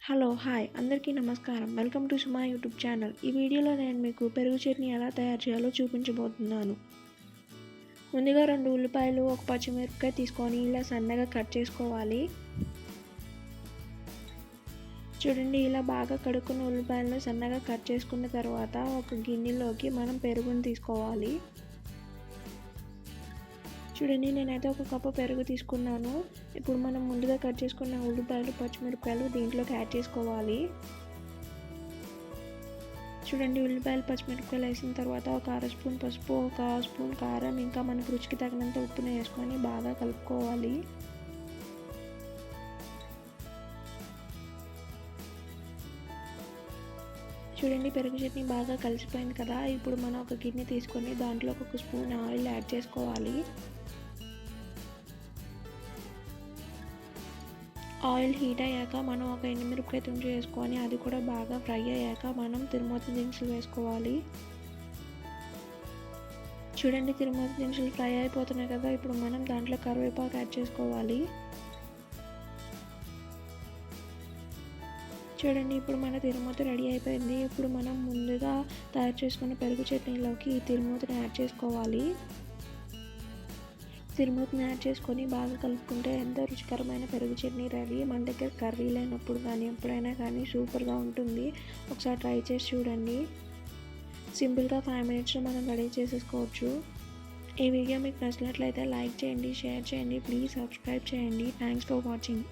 Hello hi అందరికీ నమస్కారం. Welcome to Suma YouTube channel. ఈ వీడియోలో నేను మీకు పెరుగు చట్నీ ఎలా తయారు చేయాలో చూపించబోతున్నాను. ముందుగా 2 ఉల్లిపాయలు, 1 పచ్చిమిరపకాయ తీసుకొని ఇలా సన్నగా కట్ చేసుకోవాలి. చూడండి, ఇలా బాగా కడుక్కున్న ఉల్లిపాయలను సన్నగా కట్ చేసుకున్న తర్వాత ఒక గిన్నెలోకి మనం పెరుగును తీసుకోవాలి. చూడండి, నేనైతే 1 కప్పు పెరుగు తీసుకున్నాను. ఇప్పుడు మనం ముందుగా కట్ చేసుకున్న ఉల్లిపాయలు, పచ్చిమిరపకాయలు దీంట్లోకి యాడ్ చేసుకోవాలి. చూడండి, ఉల్లిపాయలు, పచ్చిమిరపకాయలు వేసిన తర్వాత ఒక 1/2 స్పూన్ పసుపు, 1 స్పూన్ కారం, ఇంకా మనకు రుచికి తగినంత ఉప్పును వేసుకొని బాగా కలుపుకోవాలి. చూడండి, పెరుగు చట్నీ బాగా కలిసిపోయింది కదా. ఇప్పుడు మనం ఒక గిన్నె తీసుకొని దాంట్లో 1 స్పూన్ ఆయిల్ యాడ్ చేసుకోవాలి. ఆయిల్ హీట్ అయ్యాక మనం ఒక ఎండుమిరపకాయ తుంచి వేసుకొని అది కూడా బాగా ఫ్రై అయ్యాక మనం తిరుమూత దినుసులు వేసుకోవాలి. చూడండి, తిరుమూత దినుసులు ఫ్రై అయిపోతున్నాయి కదా. ఇప్పుడు మనం దాంట్లో కరివేపాకు యాడ్ చేసుకోవాలి. చూడండి, ఇప్పుడు మన తిరుమూత రెడీ అయిపోయింది. ఇప్పుడు మనం ముందుగా తయారు చేసుకున్న పెరుగు చట్నీలోకి ఈ తిరుమూతని యాడ్ చేసుకోవాలి. తిరుమూతని యాడ్ చేసుకొని బాగా కలుపుకుంటే ఎంతో రుచికరమైన పెరుగు చట్నీ రెడీ. మన దగ్గర కర్రీ లేనప్పుడు కానీ ఎప్పుడైనా కానీ సూపర్గా ఉంటుంది. ఒకసారి ట్రై చేసి చూడండి. సింపుల్గా 5 మినిట్స్లో మనం రెడీ చేసేసుకోవచ్చు. ఈ వీడియో మీకు నచ్చినట్లయితే లైక్ చేయండి, షేర్ చేయండి, ప్లీజ్ సబ్స్క్రైబ్ చేయండి. Thanks for watching.